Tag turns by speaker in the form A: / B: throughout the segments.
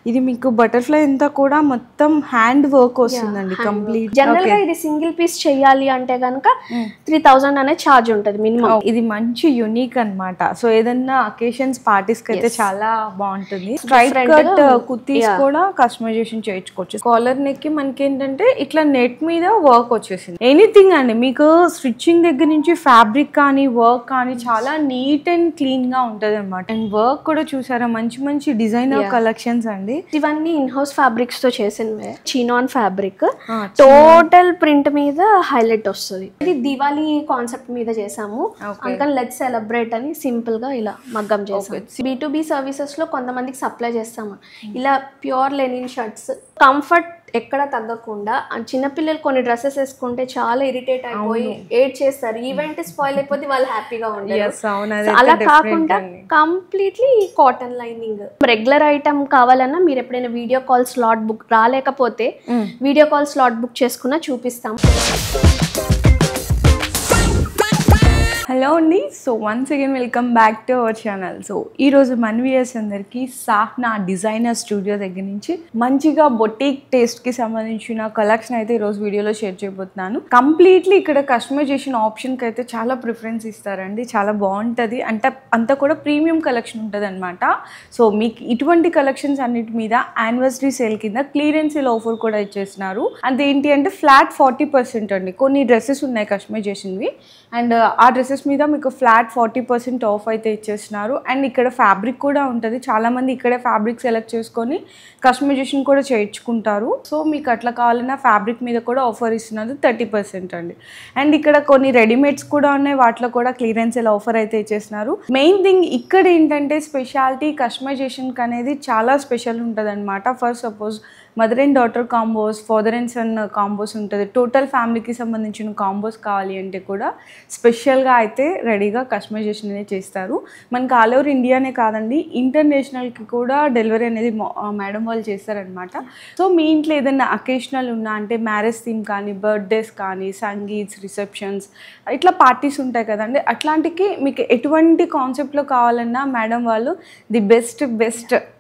A: ఇది మీకు బటర్ఫ్లై అంతా కూడా మొత్తం హ్యాండ్ వర్క్ వస్తుందండి కంప్లీట్.
B: జనరల్ గా ఇది సింగిల్ పీస్ చేయాలి అంటే గనుక 3000 అనే ఛార్జ్ ఉంటుంది మినిమం.
A: ఇది మంచి యూనిక్ అన్నమాట. సో ఏదన్నా అకేషన్స్ పార్టీస్ కి అయితే చాలా బాగుంటుంది. స్ట్రైట్ కట్ కుర్తీస్ కూడా కస్టమైజేషన్ చేయించుకోవచ్చు. కాలర్ నెక్ కి మనకి ఏంటంటే ఇట్లా నెట్ మీద వర్క్ వచ్చేసింది. ఎనీథింగ్ అండి, మీకు స్టిచ్చింగ్ దగ్గర నుంచి ఫ్యాబ్రిక్ కానీ వర్క్ కానీ చాలా నీట్ అండ్ క్లీన్ గా ఉంటది అనమాట. అండ్ వర్క్ కూడా చూసారా, మంచి మంచి డిజైనర్ కలెక్షన్స్ అండి.
B: ఇవన్నీ ఇన్ హౌస్ ఫ్యాబ్రిక్స్ తో చేసినవే. చినాన్ ఫ్యాబ్రిక్ టోటల్ ప్రింట్ మీద హైలైట్ వస్తుంది. ఇది దివాళీ కాన్సెప్ట్ మీద చేసాము. అందుకని లెట్స్ సెలబ్రేట్ అని సింపుల్ గా ఇలా మగ్గం చేసాము. B2B సర్వీసెస్ లో కొంతమందికి సప్లై చేస్తాము. ఇలా ప్యూర్ లెనిన్ షర్ట్స్ కంఫర్ట్ ఎక్కడ తగ్గకుండా. చిన్నపిల్లలు కొన్ని డ్రెస్సెస్ వేసుకుంటే చాలా ఇరిటేట్ అయిపోయి ఏడ్ చేస్తారు. ఈవెంట్ స్పాయిల్ అయిపోతే వాళ్ళు హ్యాపీగా ఉంటారు. అలా కాకుండా completely cotton lining. Regular item కావాలన్నా మీరు ఎప్పుడైనా వీడియో కాల్ స్లాట్ బుక్ రాలేకపోతే వీడియో కాల్ స్లాట్ బుక్ చేసుకున్నా చూపిస్తాం.
A: హలో అండి, so once again welcome back to our channel. సో ఈరోజు మన వ్యూయర్స్ అందరికీ సాహ్నా డిజైనర్ స్టూడియో దగ్గర నుంచి మంచిగా బొటిక్ టేస్ట్కి సంబంధించిన కలెక్షన్ అయితే ఈరోజు వీడియోలో షేర్ చేయబోతున్నాను. కంప్లీట్లీ ఇక్కడ కస్టమైజేషన్ ఆప్షన్కి అయితే చాలా ప్రిఫరెన్స్ ఇస్తారండి. చాలా బాగుంటుంది, అంటే అంతా కూడా ప్రీమియం కలెక్షన్ ఉంటుంది అనమాట. సో మీకు ఇటువంటి కలెక్షన్స్ అన్నిటి మీద యానివర్సరీ సేల్ కింద క్లియరెన్స్ సేల్ ఆఫర్ కూడా ఇచ్చేస్తున్నారు. అదేంటి అంటే ఫ్లాట్ 40% అండి. కొన్ని డ్రెస్సెస్ ఉన్నాయి కస్టమైజేషన్వి, అండ్ ఆ డ్రెస్సెస్ మీద మీకు ఫ్లాట్ 40% ఆఫ్ అయితే ఇచ్చేస్తున్నారు. అండ్ ఇక్కడ ఫ్యాబ్రిక్ కూడా ఉంటుంది. చాలామంది ఇక్కడే ఫ్యాబ్రిక్ సెలెక్ట్ చేసుకొని కస్టమైజేషన్ కూడా చేయించుకుంటారు. సో మీకు అట్లా కావాలన్నా ఫ్యాబ్రిక్ మీద కూడా ఆఫర్ ఇస్తున్నారు 30% అండి. అండ్ ఇక్కడ కొన్ని రెడీమేడ్స్ కూడా ఉన్నాయి, వాటిలో కూడా క్లియరెన్స్ సేల్ ఆఫర్ అయితే ఇచ్చేస్తున్నారు. మెయిన్ థింగ్ ఇక్కడ ఏంటంటే స్పెషాలిటీ కస్టమైజేషన్కి అనేది చాలా స్పెషల్ ఉంటుంది అనమాట. For suppose mother and daughter combos, father and son combos ఉంటుంది. టోటల్ ఫ్యామిలీకి సంబంధించిన కాంబోస్ కావాలి అంటే కూడా స్పెషల్గా అయితే రెడీగా కస్టమైజేషన్ అనేది చేస్తారు. మనకి ఆల్ ఓవర్ ఇండియానే కాదండి, ఇంటర్నేషనల్కి కూడా డెలివరీ అనేది మేడం వాళ్ళు చేస్తారనమాట. సో మీ ఇంట్లో ఏదైనా అకేషనల్ ఉన్నా అంటే మ్యారేజ్ థీమ్ కానీ, బర్త్డేస్ కానీ, సంగీత్స్, రిసెప్షన్స్, ఇట్లా పార్టీస్ ఉంటాయి కదండి, అట్లాంటికి మీకు ఎటువంటి కాన్సెప్ట్లో కావాలన్నా మేడం వాళ్ళు ది బెస్ట్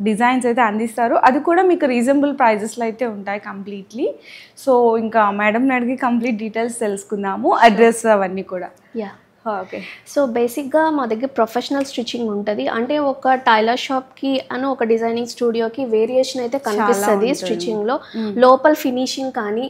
A: డిజైన్స్ అయితే అందిస్తారు. అది కూడా మీకు రీజనబుల్ ప్రైజెస్లో అయితే ఉంటాయి కంప్లీట్లీ. సో ఇంకా మేడంని అడిగి కంప్లీట్ డీటెయిల్స్ తెలుసుకుందాము, అడ్రస్ అవన్నీ కూడా.
B: ఓకే, సో బేసిక్గా మా దగ్గర ప్రొఫెషనల్ స్టిచ్చింగ్ ఉంటుంది. అంటే ఒక టైలర్ షాప్కి అని ఒక డిజైనింగ్ స్టూడియోకి వేరియేషన్ అయితే కనిపిస్తుంది స్టిచ్చింగ్లో. లోపల ఫినిషింగ్ కానీ,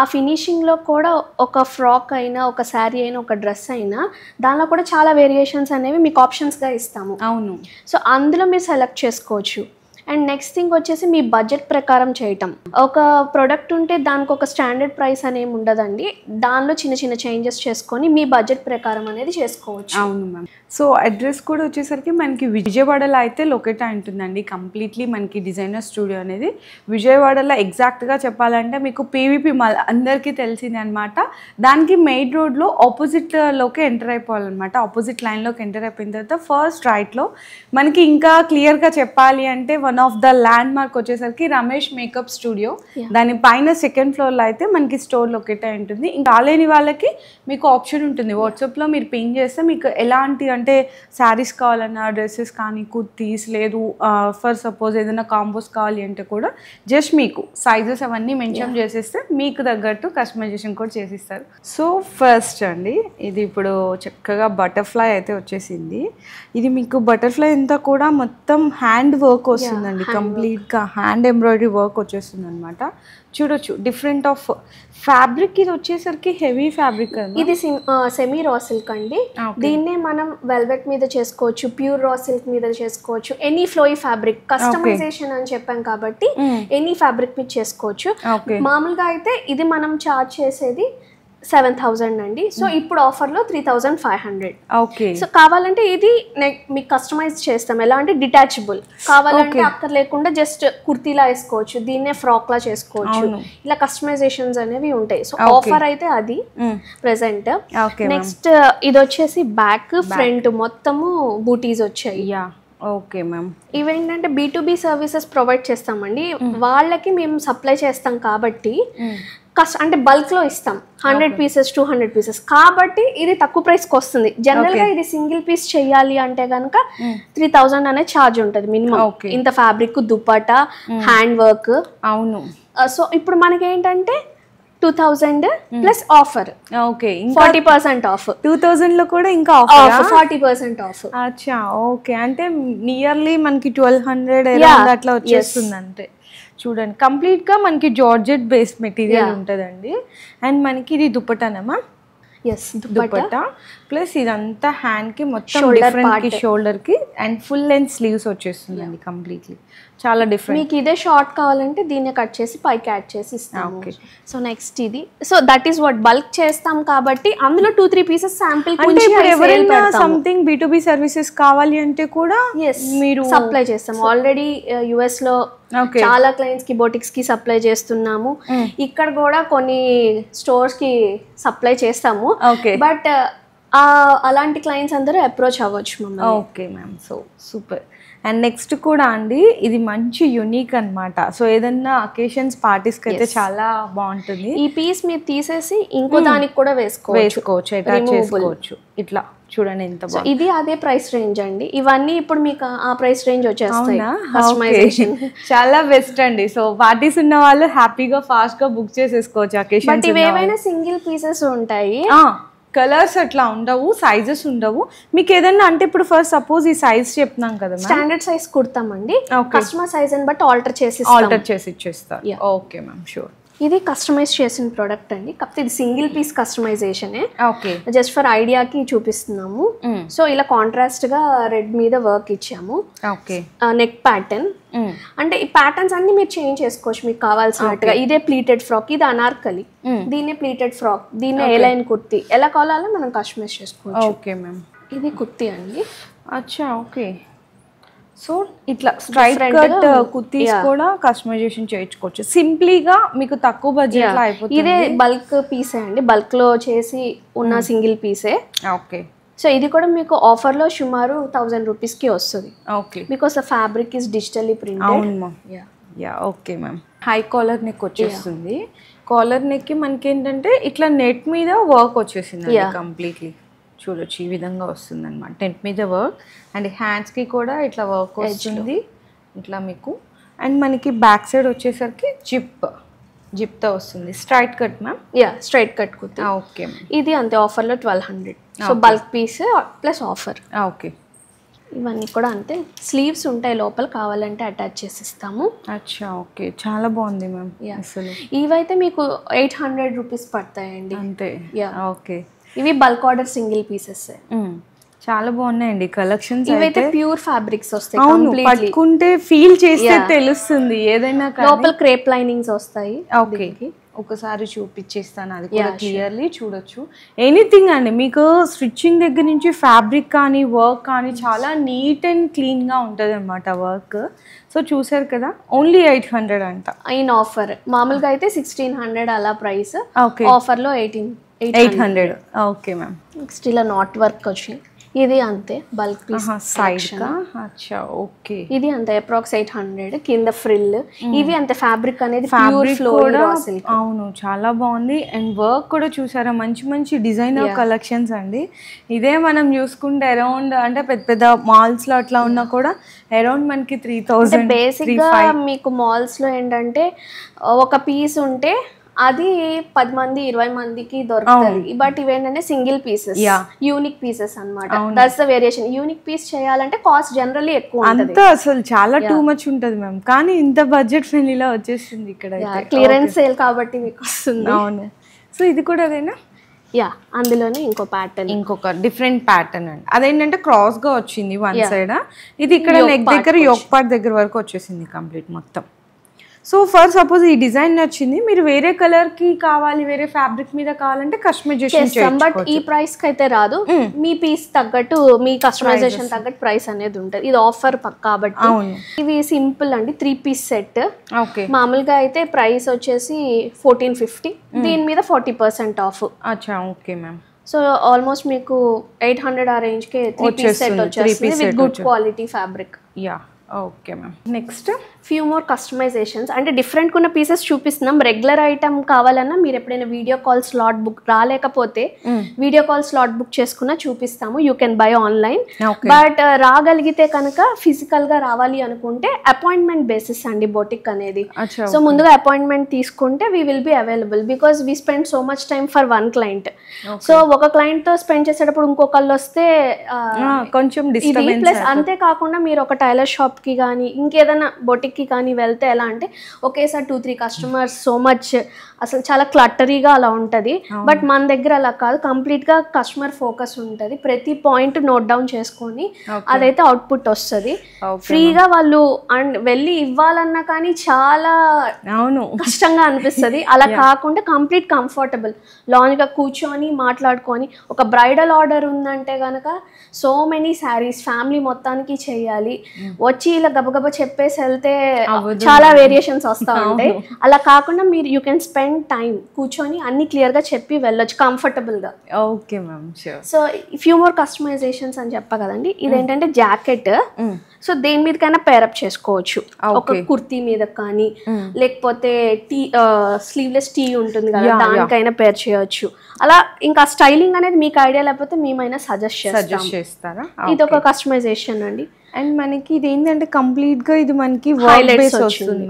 B: ఆ ఫినిషింగ్లో కూడా ఒక ఫ్రాక్ అయినా, ఒక శారీ అయినా, ఒక డ్రెస్ అయినా దానిలో కూడా చాలా వేరియేషన్స్ అనేవి మీకు ఆప్షన్స్గా ఇస్తాము.
A: అవును, సో
B: అందులో మీరు సెలెక్ట్ చేసుకోవచ్చు. అండ్ నెక్స్ట్ థింగ్ వచ్చేసి మీ బడ్జెట్ ప్రకారం చేయటం. ఒక ప్రోడక్ట్ ఉంటే దానికి ఒక స్టాండర్డ్ ప్రైస్ అనేమి ఉండదండి. దానిలో చిన్న చిన్న చేంజెస్ చేసుకొని మీ బడ్జెట్ ప్రకారం అనేది చేసుకోవచ్చు.
A: అవును మ్యామ్. సో అడ్రస్ కూడా వచ్చేసరికి మనకి విజయవాడలో అయితే లొకేట్ అయి ఉంటుందండి. కంప్లీట్లీ మనకి డిజైనర్ స్టూడియో అనేది విజయవాడలో ఎగ్జాక్ట్గా చెప్పాలంటే మీకు పీవీపీ మాల్ అందరికీ తెలిసింది అనమాట. దానికి మెయిన్ రోడ్లో ఆపోజిట్లోకి ఎంటర్ అయిపోవాలన్నమాట. ఆపోజిట్ లైన్లోకి ఎంటర్ అయిపోయిన తర్వాత ఫస్ట్ రైట్లో మనకి ఇంకా క్లియర్గా చెప్పాలి అంటే one of the land mark వచ్చేసరికి రమేష్ మేకప్ స్టూడియో. దాని పైన సెకండ్ ఫ్లోర్లో అయితే మనకి స్టోర్ లొకేట్ అయి ఉంటుంది. ఇంకా రాలేని వాళ్ళకి మీకు ఆప్షన్ ఉంటుంది, వాట్సాప్లో మీరు పింగ్ చేస్తే మీకు ఎలాంటి అంటే శారీస్ కావాలన్నా, డ్రెస్సెస్ కానీ, కుర్తీస్, లేదు ఫర్ సపోజ్ ఏదైనా కాంబోస్ కావాలి అంటే కూడా జస్ట్ మీకు సైజెస్ అవన్నీ మెన్షన్ చేసేస్తే మీకు తగ్గట్టు కస్టమైజేషన్ కూడా చేసిస్తారు. సో ఫస్ట్ అండి, ఇది ఇప్పుడు చక్కగా బటర్ఫ్లై అయితే వచ్చేసింది. ఇది మీకు బటర్ఫ్లై అంతా కూడా మొత్తం హ్యాండ్ వర్క్ వస్తుందండి. కంప్లీట్గా హ్యాండ్ ఎంబ్రాయిడరీ వర్క్ వచ్చేస్తుంది అనమాట. చూడొచ్చు డిఫరెంట్ ఆఫ్ ఫ్యాబ్రిక్. ఇది వచ్చేసరికి హెవీ ఫ్యాబ్రిక్.
B: ఇది సెమీ రా సిల్క్ అండి. దీన్నే మనం వెల్వెట్ మీద చేసుకోవచ్చు, ప్యూర్ రా సిల్క్ మీద చేసుకోవచ్చు, ఎనీ ఫ్లోయి ఫ్యాబ్రిక్. కస్టమైజేషన్ అని చెప్పాం కాబట్టి ఎనీ ఫ్యాబ్రిక్ మీద చేసుకోవచ్చు. మామూలుగా అయితే ఇది మనం చార్జ్ చేసేది 7,000 అండి. సో ఇప్పుడు ఆఫర్లో 3,500.
A: ఓకే,
B: సో కావాలంటే ఇది మీకు కస్టమైజ్ చేస్తాం. ఎలా అంటే డిటాచబుల్ కావాలంటే అక్కర్ లేకుండా జస్ట్ కుర్తీలా వేసుకోవచ్చు, దీన్నే ఫ్రాక్ లా చేసుకోవచ్చు. ఇలా కస్టమైజేషన్స్ అనేవి ఉంటాయి. సో ఆఫర్ అయితే అది ప్రెసెంట్. నెక్స్ట్ ఇది వచ్చేసి బ్యాక్ ఫ్రంట్ మొత్తము బూటీస్ వచ్చాయి.
A: Okay ma'am.
B: ఇవేంటంటే B2B సర్వీసెస్ ప్రొవైడ్ చేస్తామండి. వాళ్ళకి మేము సప్లై చేస్తాం కాబట్టి అంటే బల్క్లో ఇస్తాం 100 పీసెస్ 200 పీసెస్ కాబట్టి ఇది తక్కువ ప్రైస్కి వస్తుంది. జనరల్గా ఇది సింగిల్ పీస్ చెయ్యాలి అంటే కనుక 3000 అనే ఛార్జ్ ఉంటుంది మినిమం. ఇంత ఫ్యాబ్రిక్, దుపట్టా, హ్యాండ్ వర్క్.
A: అవును.
B: సో ఇప్పుడు మనకి ఏంటంటే 2000 ప్లస్ ఆఫర్.
A: Okay,
B: 40% of.
A: 2000 లో కూడా ఇంకా ఆఫర్
B: 40% ఆఫ్.
A: అచ్చా, ఓకే. అంటే నియర్లీ మనకి 1200 అట్లా వచ్చేస్తుంది అంతే. చూడండి, కంప్లీట్ గా మనకి జార్జెట్ బేస్ మెటీరియల్ ఉంటుందండి. అండ్ మనకి ఇది దుపట్టానమ్మా. దుపట్టా ప్లస్ ఇదంతా హ్యాండ్ కి మొత్తం డిఫరెంట్ కి షోల్డర్ కి అండ్ ఫుల్ లెంత్ స్లీవ్స్ వచ్చేస్తుందండి కంప్లీట్లీ. చాలా డిఫరెంట్.
B: మీకు ఇదే షార్ట్ కావాలంటే దీన్ని కట్ చేసి పైకి యాడ్ చేసి ఇస్తాం. ఓకే. సో నెక్స్ట్ ఇది. So that is what bulk చేస్తాం కాబట్టి అందులో 2-3 పీసెస్ శాంపిల్
A: ఎవరైనా సంథింగ్ B2B సర్వీసెస్ కావాలి అంటే కూడా మీరు
B: సప్లై చేస్తాం. ఆల్రెడీ US లో చాలా క్లయింట్స్ కి, బోటిక్స్ కి సప్లై చేస్తున్నాము. ఇక్కడ కూడా కొన్ని స్టోర్స్ కి సప్లై చేస్తాము. బట్ అలాంటి క్లయింట్స్ అందరూ అప్రోచ్ అవ్వచ్చు మమ్మల్ని.
A: Okay ma'am. So super. And next కూడా అండి, ఇది మంచి యూనిక్ అనమాట. సో ఏదన్నా అకేషన్స్ పార్టీస్కి అయితే చాలా బాగుంటుంది.
B: ఈ పీస్ మీరు తీసేసి ఇంకో దానికి కూడా
A: వేసుకోవచ్చు, అటాచ్ చేసుకోవచ్చు. ఇట్లా చూడండి ఎంత బాగుంది.
B: ఇది అదే ప్రైస్ రేంజ్ అండి. ఇవన్నీ ఇప్పుడు మీకు ఆ ప్రైస్ రేంజ్ వచ్చేస్తాయి.
A: చాలా బెస్ట్ అండి. సో పార్టీస్ ఉన్న వాళ్ళు హ్యాపీగా ఫాస్ట్ గా బుక్ చేసేసుకోవచ్చు అకేషన్.
B: బట్ ఇవి ఏవైనా సింగిల్ పీసెస్ ఉంటాయి,
A: కలర్స్ అట్లా ఉండవు, సైజెస్ ఉండవు. మీకు ఏదన్నా అంటే ఇప్పుడు ఫస్ట్ సపోజ్ ఈ సైజ్ చెప్తున్నాం కదా,
B: స్టాండర్డ్ సైజ్ కుడతామండి. కస్టమర్ సైజ్ అని బట్టి ఆల్టర్ చేసి
A: ఇచ్చేస్తారు. Okay ma'am, sure.
B: ఇది కస్టమైజ్ చేసిన ప్రోడక్ట్ అండి. కాకపోతే ఇది సింగిల్ పీస్ కస్టమైజేషనే.
A: ఓకే,
B: జస్ట్ ఫర్ ఐడియాకి చూపిస్తున్నాము. సో ఇలా కాంట్రాస్ట్ గా రెడ్ మీద వర్క్ ఇచ్చాము.
A: Okay,
B: neck pattern. అంటే ఈ ప్యాటర్న్స్ అన్ని మీరు చేంజ్ చేసుకోవచ్చు మీకు కావాల్సినట్టుగా. ఇదే ప్లీటెడ్ ఫ్రాక్, ఇది అనార్కలి, దీన్నే ప్లీటెడ్ ఫ్రాక్, దీన్నే ఏ లైన్ కుర్తీ, ఎలా కావాలో మనం కస్టమైజ్ చేసుకోవచ్చు.
A: Okay ma'am.
B: ఇది కుర్తీ అండి.
A: అచ్చా, ఓకే. సో ఇట్లా స్ట్రైట్ కట్ కుర్తీస్ కూడా కస్టమైజేషన్ చేయించుకోవచ్చు సింప్లీగా, మీకు తక్కువ బడ్జెట్ లో అయిపోతుంది.
B: ఇదే బల్క్ పీసే అండి, బల్క్ లో చేసి ఉన్న సింగిల్ పీసే.
A: ఓకే.
B: సో ఇది కూడా మీకు ఆఫర్ లో సుమారు 1000 రూపీస్ కి వస్తుంది.
A: Okay,
B: because the fabric is digitally printed.
A: అవును ma'am. Yeah, okay ma'am. High collar neck వచ్చేస్తుంది. కాలర్ నెక్ కి మనకి ఏంటంటే ఇట్లా నెట్ మీద వర్క్ వచ్చేసింది కంప్లీట్లీ. చూడొచ్చు, ఈ విధంగా వస్తుంది అనమాట నెట్ మీద వర్క్. అండ్ హ్యాండ్స్కి కూడా ఇట్లా వర్క్ వస్తుంది ఇట్లా మీకు. అండ్ మనకి బ్యాక్ సైడ్ వచ్చేసరికి జిప్తో వస్తుంది. Straight cut ma'am.
B: Straight cut kurti.
A: Okay,
B: ఇది అంతే ఆఫర్లో 1200. So bulk piece plus offer.
A: Okay,
B: ఇవన్నీ కూడా అంతే. స్లీవ్స్ ఉంటాయి లోపల, కావాలంటే అటాచ్ చేసి ఇస్తాము.
A: అచ్చా, ఓకే. చాలా బాగుంది మ్యామ్. అసలు
B: ఇవైతే మీకు 800 రూపీస్ పడతాయండి
A: అంతే. ఓకే,
B: ఇవి బల్క్ ఆర్డర్ సింగిల్ పీసెస్.
A: చాలా బాగున్నాయండి కలెక్షన్స్.
B: ఇవైతే ప్యూర్ ఫ్యాబ్రిక్స్ వస్తాయి.
A: పట్టుకుంటే ఫీల్ చేస్తే తెలుస్తుంది ఏదైనా.
B: లోపల క్రేప్ లైనింగ్స్ వస్తాయి.
A: ఓకే, ఒకసారి చూపించేస్తాను, అది కూడా క్లియర్లీ చూడొచ్చు. ఎనీథింగ్ అండి, మీకు స్టిచ్చింగ్ దగ్గర నుంచి ఫ్యాబ్రిక్ కానీ వర్క్ కానీ చాలా నీట్ అండ్ క్లీన్గా ఉంటుంది అనమాట వర్క్. సో చూసారు కదా, ఓన్లీ 800 అంట
B: ఇన్ ఆఫర్. మామూలుగా అయితే 1600 అలా ప్రైస్. ఆఫర్లో
A: 800. Okay ma'am.
B: నెక్స్ట్ ఇలా నాట్ వర్క్ వచ్చి ఇది అంతే బల్క్ పీస్
A: సైడ్ కా. అచ్చా, ఓకే.
B: ఇది అంతే అప్రాక్స్ 800. కింద ఫ్రిల్. ఇవి అంతే ఫ్యాబ్రిక్ అనేది ప్యూర్ ఫ్లోరల్ సిల్క్.
A: అవును, చాలా బాగుంది. అండ్ వర్క్ కూడా చూసారా, మంచి మంచి డిజైనర్ కలెక్షన్స్ అండి. ఇదే మనం చూసుకుంటే అరౌండ్ అంటే పెద్ద పెద్ద మాల్స్ లో అట్లా ఉన్నా కూడా అరౌండ్ మనకి 3000.
B: బేసిక్ గా మీకు మాల్స్ లో ఏంటంటే ఒక పీస్ ఉంటే అది 10 మంది 20 మందికి దొరుకుతుంది. బట్ ఇవేంటంటే సింగిల్ పీసెస్, యూనిక్ పీసెస్ అన్నమాట. That's the variation. Unique piece చేయాలంటే కాస్ట్ జనరల్లీ ఎక్కువ ఉంటుంది.
A: అంతా అసలు చాలా టూ మచ్ ఉంటుంది మ్యామ్, కానీ ఇంత బడ్జెట్ ఫ్రెండ్లీలో వచ్చేస్తుంది ఇక్కడ.
B: క్లియరెన్స్ సేల్ కాబట్టి మీకు వస్తుంది.
A: అవును. సో ఇది కూడా అదేనా?
B: అందులోనే ఇంకో ప్యాటర్న్,
A: ఇంకొక డిఫరెంట్ ప్యాటర్న్ అండి. అదేంటంటే క్రాస్ గా వచ్చింది వన్ సైడ్. ఇది ఇక్కడ నెక్ దగ్గర యోక్ పార్ట్ దగ్గర వరకు వచ్చేసింది కంప్లీట్ మొత్తం. సో ఫర్ సపోజ్ ఈ డిజైన్ నచ్చింది, మీరు వేరే కలర్ కి కావాలి, వేరే ఫ్యాబ్రిక్ మీద కావాలంటే కస్టమైజేషన్ చేయొచ్చు.
B: బట్ ఈ ప్రైస్ కి అయితే రాదు. మీ పీస్ తగ్గట్టు, మీ కస్టమైజేషన్ తగ్గట్టు ప్రైస్ అనేది ఉంటుంది. ఇది ఆఫర్ కాబట్టి. ఇవి సింపుల్ అండి, 3 పీస్ సెట్. మామూలుగా అయితే ప్రైస్ వచ్చేసి 1450. దీని మీద 40% ఆఫ్.
A: అచ్చా, ఓకే మ్యామ్.
B: సో ఆల్మోస్ట్ మీకు 800 ఆ రేంజ్కే 3-piece సెట్ వచ్చేస్తుంది with good quality fabric.
A: Yeah okay ma'am. Next
B: few more customizations అంటే డిఫరెంట్ ఉన్న పీసెస్ చూపిస్తున్నాం. రెగ్యులర్ ఐటమ్ కావాలన్నా మీరు ఎప్పుడైనా వీడియో కాల్ స్లాట్ బుక్ రాలేకపోతే వీడియో కాల్ స్లాట్ బుక్ చేసుకున్నా చూపిస్తాము. You can buy online. But రాగలిగితే కనుక ఫిజికల్గా రావాలి అనుకుంటే అపాయింట్మెంట్ బేసిస్ అండి బొటిక్ అనేది. సో ముందుగా అపాయింట్మెంట్ తీసుకుంటే we will be available because we spend so much time for one client. So ఒక క్లయింట్తో స్పెండ్ చేసేటప్పుడు ఇంకొకళ్ళు వస్తే
A: కొంచెం
B: ప్లస్ అంతేకాకుండా మీరు ఒక టైలర్ షాప్కి కానీ ఇంకేదైనా బొటిక్ కానీ వెళ్తే ఎలా అంటే ఒకేసారి 2-3 కస్టమర్స్ సో మచ్ అసలు చాలా క్లట్టరీగా అలా ఉంటుంది. బట్ మన దగ్గర అలా కాదు, కంప్లీట్గా కస్టమర్ ఫోకస్ ఉంటుంది. ప్రతి పాయింట్ నోట్ డౌన్ చేసుకొని అదైతే అవుట్పుట్ వస్తుంది. ఫ్రీగా వాళ్ళు అండ్ వెళ్ళి ఇవ్వాలన్నా కానీ చాలా కష్టంగా అనిపిస్తుంది. అలా కాకుండా కంప్లీట్ కంఫర్టబుల్ లాంజ్గా కూర్చొని మాట్లాడుకొని ఒక బ్రైడల్ ఆర్డర్ ఉందంటే కనుక సో మెనీ శారీస్ ఫ్యామిలీ మొత్తానికి చేయాలి, వచ్చి ఇలా గబగబా చెప్పేసి వెళ్తే చాలా వేరియేషన్స్ వస్తూ ఉంటాయి. అలా కాకుండా మీరు యూ కెన్ స్పెండ్ టైం కూర్చొని అన్ని క్లియర్గా చెప్పి వెళ్ళొచ్చు కంఫర్టబుల్గా.
A: Okay ma'am.
B: So few more customisations అని చెప్పా కదండి. ఇదేంటంటే జాకెట్. సో దేని మీదకైనా పేరప్ చేసుకోవచ్చు. ఒక కుర్తీ మీద కానీ లేకపోతే టీ స్లీవ్లెస్ టీ ఉంటుంది కదా దానికైనా పేర్ చేయొచ్చు. అలా ఇంకా స్టైలింగ్ అనేది మీకు ఐడియా లేకపోతే మేమైనా సజెస్ట్
A: చేస్తారా?
B: ఇది ఒక కస్టమైజేషన్ అండి.
A: అండ్ మనకి ఇది ఏంటంటే కంప్లీట్ గా ఇది మనకి వర్క్ బేస్ వస్తుంది.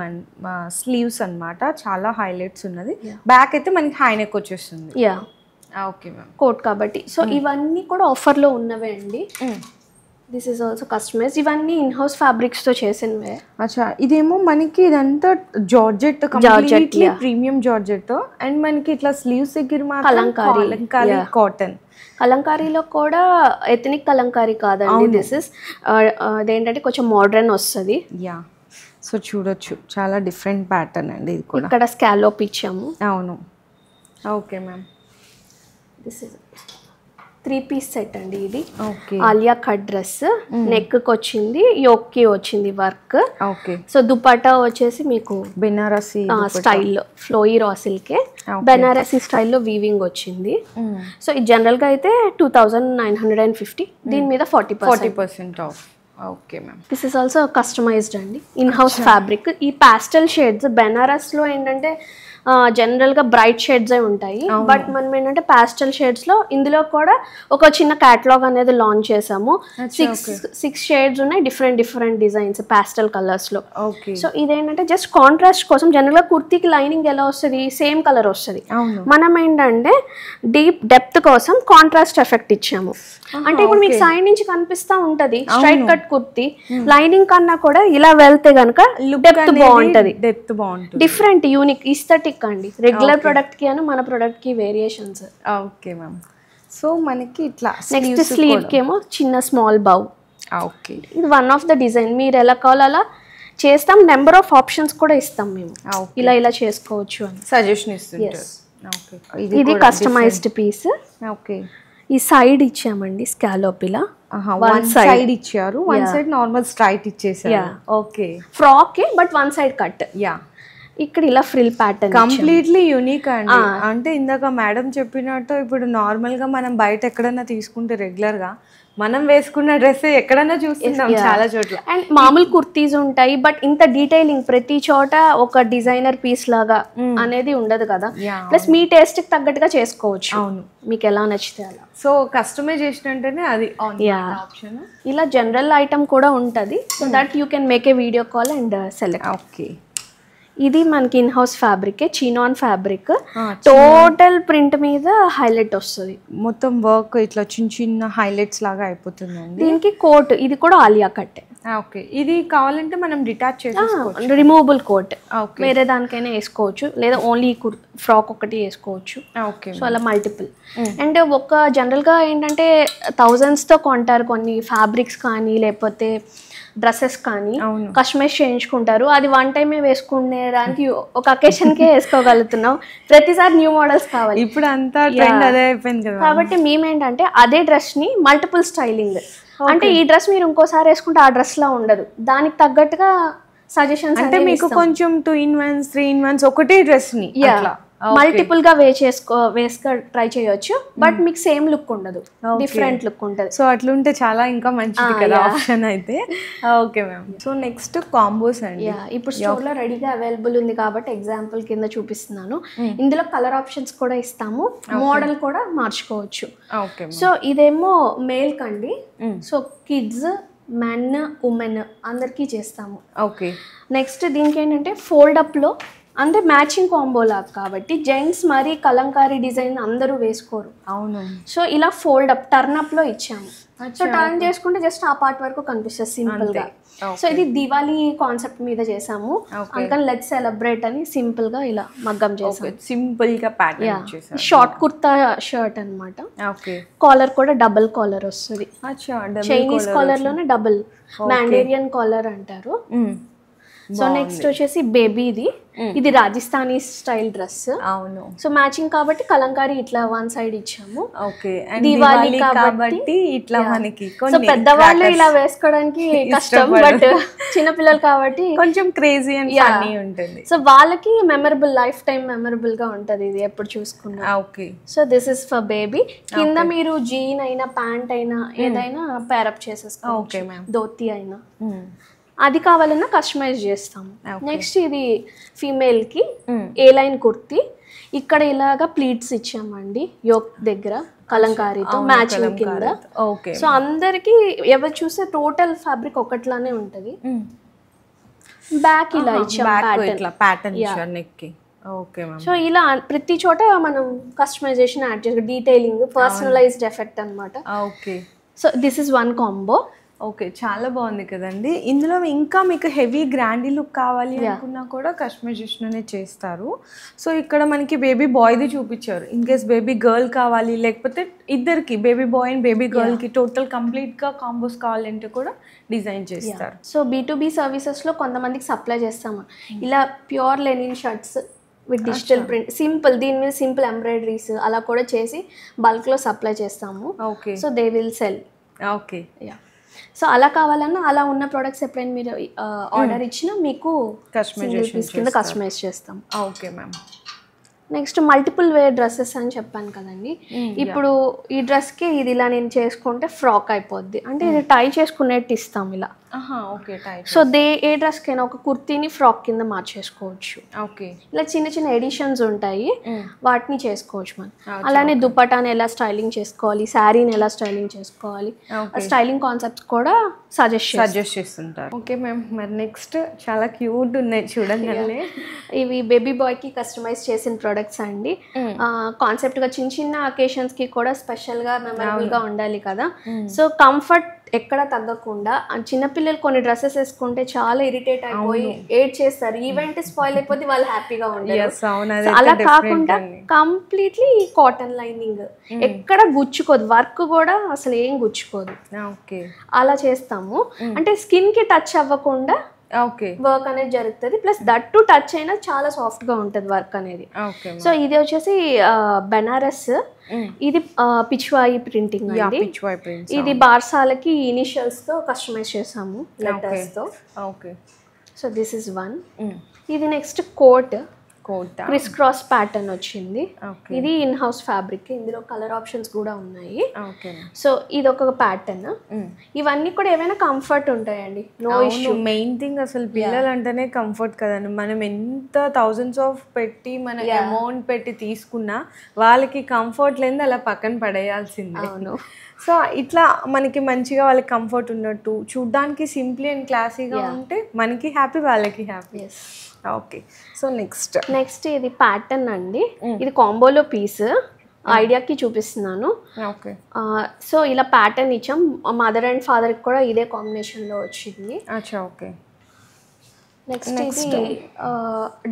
A: స్లీవ్స్ అన్నమాట, చాలా హైలైట్స్ ఉన్నది. బ్యాక్ అయితే మనకి హై నెక్ వచ్చేస్తుంది.
B: Yeah
A: okay ma'am.
B: కోట్ కాబట్టి. సో ఇవన్నీ కూడా ఆఫర్ లో ఉన్నవే అండి. This is also customise. ఇవన్నీ ఇన్ హౌస్ ఫ్యాబ్రిక్స్ తో చేసినవే.
A: అచ్చా, ఇదేమో మనకి ఇదంతా georgette, completely premium georgette. And మనకి ఇట్లా స్లీవ్స్ దగ్గర మాత్రం కలంకారీ కాటన్.
B: కలంకారీలో కూడా ఎథనిక్ కలంకారీ కాదండి. దిస్ ఇస్ అదేంటంటే కొంచెం మోడర్న్ వస్తుంది.
A: యా, సో చూడొచ్చు చాలా డిఫరెంట్ ప్యాటర్న్ అండి ఇది కూడా.
B: ఇక్కడ స్కాలోప్ ఇచ్చాము.
A: అవును. Okay ma'am.
B: This is 3-piece set అండి ఇది.
A: Okay.
B: Alia cut dress, neck కి వచ్చింది, యోక్కి వచ్చింది వర్క్.
A: ఓకే.
B: సో దుపట్టా వచ్చేసి మీకు
A: బెనారసి
B: స్టైల్లో ఫ్లోయి రా సిల్కే బెనారసి స్టైల్లో వీవింగ్ వచ్చింది. సో ఇది జనరల్ గా అయితే 2950. దీని మీద 40%
A: off. Okay ma'am.
B: This is also customised అండి, ఇన్ హౌస్ ఫ్యాబ్రిక్. ఈ పాస్టల్ షేడ్స్ బెనారస్ లో ఏంటంటే జనరల్ గా బ్రైట్ షేడ్స్ అయి ఉంటాయి. బట్ మనం ఏంటంటే పాస్టల్ షేడ్స్ లో ఇందులో కూడా ఒక చిన్న కేటలాగ్ అనేది లాంచ్ చేసాము. 6 షేడ్స్ ఉన్నాయి, డిఫరెంట్ డిజైన్స్ పాస్టల్ కలర్స్ లో. సో ఇదేంటంటే జస్ట్ కాంట్రాస్ట్ కోసం. జనరల్ గా కుర్తీకి లైనింగ్ ఎలా వస్తుంది, సేమ్ కలర్ వస్తుంది. మనం ఏంటంటే డీప్ డెప్త్ కోసం కాంట్రాస్ట్ ఎఫెక్ట్ ఇచ్చాము. అంటే ఇప్పుడు మీకు సైడ్ నుంచి కనిపిస్తా ఉంటది స్ట్రైట్ కట్ కుర్తీ, లైనింగ్ కన్నా కూడా ఇలా వెళ్తే గనక డెప్త్ బాగుంటది, డిఫరెంట్ యూనిక్ ఈస్థెటిక్ అండి. రెగ్యులర్ ప్రొడక్ట్ కి అను మన ప్రొడక్ట్ కి వేరియేషన్స్.
A: Okay ma'am. సో మనకి ఇట్లా
B: నెక్స్ట్ స్లీవ్ కి ఏమో చిన్న స్మాల్ బౌ.
A: ఓకే.
B: ఇది వన్ ఆఫ్ ద డిజైన్. మీరు ఎలా కావాలో అలా చేస్తాం. నెంబర్ ఆఫ్ ఆప్షన్స్ కూడా ఇస్తాం మేము, ఇలా చేసుకోవచ్చు అని
A: సజెషన్ ఇస్తుంటారు.
B: ఇది కస్టమైజ్డ్ పీస్.
A: ఓకే.
B: ఈ సైడ్ ఇచ్చామండి స్కాలోప్ ఇలా.
A: వన్ సైడ్ ఇచ్చారు, వన్ సైడ్ నార్మల్ స్ట్రైట్ ఇచ్చేసారు. Okay.
B: Frock but one side cut.
A: Yeah.
B: ఇక్కడ ఇలా ఫ్రిల్ ప్యాటర్న్
A: కంప్లీట్లీ యూనిక్ అండి. అంటే ఇందాక మేడం చెప్పినట్టు ఇప్పుడు నార్మల్ గా మనం బయట ఎక్కడైనా తీసుకుంటే రెగ్యులర్ గా మనం వేసుకున్న డ్రెస్ ఎక్కడైనా చూస్తున్నాం చాలా చోట్ల.
B: అండ్ మామూలు కుర్తీస్ ఉంటాయి, బట్ ఇంత డీటెయిలింగ్ ప్రతి చోట ఒక డిజైనర్ పీస్ లాగా అనేది ఉండదు కదా. ప్లస్ మీ టేస్ట్ కి తగ్గట్టుగా చేసుకోవచ్చు.
A: అవును,
B: మీకు ఎలా నచ్చితే అలా.
A: సో కస్టమైజేషన్ అంటేనే అది ఆప్షన్.
B: ఇలా జనరల్ ఐటమ్ కూడా ఉంటుంది. So that you can make a video call and select.
A: Okay.
B: ఇది మనకి in house fabric, చీనాన్ fabric. Total print మీద హైలైట్ వస్తుంది.
A: మొత్తం వర్క్ ఇట్లా చిన్న హైలైట్స్ లాగా అయిపోతుందండి.
B: దీనికి కోట్, ఇది కూడా ఆలియా కట్.
A: ఓకే. ఇది కావాలంటే మనం డిటాచ్ చేసుకోవచ్చు,
B: రిమూవబుల్ కోట్. వేరే దానికైనా వేసుకోవచ్చు, లేదా ఓన్లీ ఫ్రాక్ ఒకటి వేసుకోవచ్చు.
A: ఓకే.
B: సో అలా మల్టిపుల్. అండ్ ఒక జనరల్గా ఏంటంటే థౌజండ్స్తో కొంటారు కొన్ని ఫ్యాబ్రిక్స్ కానీ లేకపోతే డ్రెస్సెస్ కానీ, కస్టమైజ్ చేయించుకుంటారు. అది వన్ టైమే వేసుకునేదానికి ఒక అకేషన్కే వేసుకోగలుగుతున్నాం. ప్రతిసారి న్యూ మోడల్స్ కావాలి.
A: ఇప్పుడు అంతా ట్రెండ్ అదే అయిపోయింది కదా.
B: కాబట్టి మేమేంటంటే అదే డ్రెస్ని మల్టిపుల్ స్టైలింగ్, అంటే ఈ డ్రెస్ మీరు ఇంకోసారి వేసుకుంటే ఆ డ్రెస్లా ఉండదు, దానికి తగ్గట్టుగా సజెషన్స్.
A: అంటే మీకు కొంచెం 2 in 1 3 in 1 ఒకటే డ్రెస్ ని
B: మల్టిపుల్ గా వేసుక ట్రై చేయొచ్చు, బట్ మీకు సేమ్ లుక్ ఉండదు, డిఫరెంట్ లుక్ ఉంటుంది.
A: సో అట్లుంటే చాలా ఇంకా మంచిది కదా ఆప్షన్ అయితే. Okay ma'am. So next combos అండి.
B: ఇప్పుడు స్టోర్ లో రెడీగా అవైలబుల్ ఉంది కాబట్టి ఎగ్జాంపుల్ కింద చూపిస్తున్నాను. ఇందులో కలర్ ఆప్షన్స్ కూడా ఇస్తాము, మోడల్ కూడా మార్చుకోవచ్చు. సో ఇదేమో మేల్ కండి, సో కిడ్స్, మెన్, ఉమెన్ అందరికీ చేస్తాము.
A: ఓకే.
B: నెక్స్ట్ దీనికి ఏంటంటే ఫోల్డ్ అప్ లో, అంటే మ్యాచింగ్ కాంబో లాగా కాబట్టి జెంట్స్ మరి కలంకారీ డిజైన్ అందరూ వేసుకోరు.
A: అవును.
B: సో ఇలా ఫోల్డ్ అప్, టర్న్ అప్ లో ఇచ్చాము. సో టర్న్ చేసుకుంటే జస్ట్ ఆ పార్ట్ వరకు కనిపిస్తుంది సింపుల్ గా. సో ఇది దివాళీ కాన్సెప్ట్ మీద చేసాము, అందుకని లెట్స్ సెలబ్రేట్ అని సింపుల్ గా ఇలా మగ్గం చేసాము.
A: సింపుల్ గా ప్యాటర్న్ చేసాము.
B: షార్ట్ కుర్తా షర్ట్ అన్నమాట.
A: ఓకే.
B: కాలర్ కూడా డబుల్ కాలర్ వస్తుంది. చైనీస్ కాలర్ లోనే డబుల్, మ్యాండేరియన్ కాలర్ అంటారు. సో నెక్స్ట్ వచ్చేసి బేబీది, ఇది రాజస్థానీ స్టైల్ డ్రెస్.
A: అవును.
B: సో మ్యాచింగ్ కాబట్టి కలంకారీ ఇట్లా వన్ సైడ్ ఇచ్చాము.
A: ఓకే.
B: దివాళీ కాబట్టి
A: ఇట్లా మనకి
B: సో పెద్దవాళ్ళు ఇలా వేసుకోవడానికి కష్టం, బట్ చిన్నపిల్లలు కాబట్టి
A: కొంచెం క్రేజీ అండ్ ఫన్నీ ఉంటుంది.
B: సో వాళ్ళకి మెమరబుల్, లైఫ్ టైం మెమరబుల్ గా ఉంటది ఇది ఎప్పుడు చూసుకున్నా.
A: Okay.
B: So this is for baby. కింద మీరు జీన్ అయినా ప్యాంట్ అయినా ఏదైనా పేరప్ చేసేసుకోవచ్చు, ధోతి అయినా. అది కావాలన్నా కస్టమైజ్ చేస్తాము. నెక్స్ట్ ఇది ఫీమేల్ కి ఏ లైన్ కుర్తీ, ఇక్కడ ఇలాగా ప్లీట్స్ ఇచ్చామండి యోక్ దగ్గర కలంకారీతో మ్యాచింగ్ కింద. సో అందరికి ఎవరు చూస్తే టోటల్ ఫ్యాబ్రిక్ ఒకట్లానే ఉంటది. బ్యాక్ ఇలా ఇచ్చాం ప్యాటర్న్.
A: Okay ma'am.
B: సో ఇలా ప్రతి చోట మనం కస్టమైజేషన్ యాడ్ చేస్తాం, డీటెయిలింగ్, పర్సనలైజ్డ్ ఎఫెక్ట్ అన్నమాట.
A: Okay.
B: So this is one combo.
A: Okay, చాలా బాగుంది కదండి. ఇందులో ఇంకా మీకు హెవీ గ్రాండీ లుక్ కావాలి అనుకున్నా కూడా కస్టమైజేషన్ అనేది చేస్తారు. సో ఇక్కడ మనకి బేబీ బాయ్ది చూపించారు. ఇన్ కేస్ బేబీ గర్ల్ కావాలి, లేకపోతే ఇద్దరికి బేబీ బాయ్ అండ్ బేబీ గర్ల్కి టోటల్ కంప్లీట్గా కాంబోస్ కావాలంటే కూడా డిజైన్ చేస్తారు.
B: సో B2B సర్వీసెస్లో కొంతమందికి సప్లై చేస్తాము. ఇలా pure linen shirts with digital print, simple, దీని మీద సింపుల్ ఎంబ్రాయిడరీస్ అలా కూడా చేసి బల్క్లో సప్లై చేస్తాము.
A: Okay.
B: So they will sell.
A: Okay.
B: So అలా కావాలన్నా అలా ఉన్న ప్రోడక్ట్స్ ఎప్పుడైనా మీరు ఆర్డర్ ఇచ్చినా మీకు కస్టమైజ్ చేస్తాం.
A: Okay ma'am.
B: Next multiple wear dresses అని చెప్పాను కదండి. ఇప్పుడు ఈ డ్రెస్కి ఇది ఇలా నేను చేసుకుంటే ఫ్రాక్ అయిపోద్ది, అంటే ఇది టై చేసుకునేట్టు ఇస్తాం ఇలా.
A: ఓకే.
B: సో ఏ డ్రెస్కైనా ఒక కుర్తీని ఫ్రాక్ కింద మార్చేసుకోవచ్చు.
A: ఓకే.
B: ఇలా చిన్న చిన్న ఎడిషన్స్ ఉంటాయి, వాటిని చేసుకోవచ్చు మనం. అలానే దుపటాని ఎలా స్టైలింగ్ చేసుకోవాలి, శారీని ఎలా స్టైలింగ్ చేసుకోవాలి, స్టైలింగ్ కాన్సెప్ట్స్ కూడా
A: సజెస్ట్ చేస్తుంటారు. Okay ma'am. మరి నెక్స్ట్ చాలా క్యూట్ ఉన్నాయి చూడండి.
B: ఇవి బేబీ బాయ్కి కస్టమైజ్ చేసిన ప్రొడక్ట్స్ అండి. కాన్సెప్ట్గా చిన్న చిన్న అకేషన్స్కి కూడా స్పెషల్గా మెమరబుల్గా ఉండాలి కదా. సో కంఫర్ట్ ఎక్కడ తగ్గకుండా, చిన్నపిల్లలు కొన్ని డ్రెస్సెస్ వేసుకుంటే చాలా ఇరిటేట్ అయిపోయి ఏడ్ చేస్తారు, ఈవెంట్ స్పాయిల్ అయిపోతే వాళ్ళు హ్యాపీగా ఉంటారు. అలా కాకుండా కంప్లీట్లీ కాటన్ లైనింగ్, ఎక్కడ గుచ్చుకోదు, వర్క్ కూడా అసలు ఏం గుచ్చుకోదు, అలా చేస్తాము. అంటే స్కిన్ కి టచ్ అవ్వకుండా వర్క్ అనేది జరుగుతుంది. ప్లస్ దట్ టు టచ్ అయినా చాలా సాఫ్ట్ గా ఉంటది వర్క్ అనేది. సో ఇది వచ్చేసి బెనారస్, ఇది పిచ్వాయి ప్రింటింగ్ అండి. ఇది బార్సాలకి ఇనిషియల్స్ తో కస్టమైజ్ చేసాము లెటర్స్ తో. So this is one. ఇది next coat, criss cross pattern వచ్చింది. ఇది ఇన్ హౌస్ ఫ్యాబ్రిక్, ఇందులో కలర్ ఆప్షన్స్ కూడా ఉన్నాయి. సో ఇది ఒక ప్యాటర్న్. ఇవన్నీ కూడా ఏమైనా కంఫర్ట్ ఉంటాయండి, నో ఇష్యూ.
A: మెయిన్ థింగ్ అసలు పిల్లలు అంటేనే కంఫర్ట్ కదండి. మనం ఎంత థౌజండ్స్ ఆఫ్ పెట్టి మన అమౌంట్ పెట్టి తీసుకున్నా వాళ్ళకి కంఫర్ట్ లేదు, అలా పక్కన పడేయాల్సిందే. సో ఇట్లా మనకి మంచిగా వాళ్ళకి కంఫర్ట్ ఉన్నట్టు, చూడ్డానికి సింప్లీ అండ్ క్లాసీగా ఉంటే మనకి హ్యాపీ, వాళ్ళకి హ్యాపీ. ఓకే. సో నెక్స్ట్
B: ఇది ప్యాటర్న్ అండి. ఇది కాంబోలో పీస్, ఐడియాకి చూపిస్తున్నాను. సో ఇలా ప్యాటర్న్ ఇచ్చాం, మదర్ అండ్ ఫాదర్ కి కూడా ఇదే కాంబినేషన్ లో వచ్చింది.
A: ఓకే.
B: నెక్స్ట్ ఇది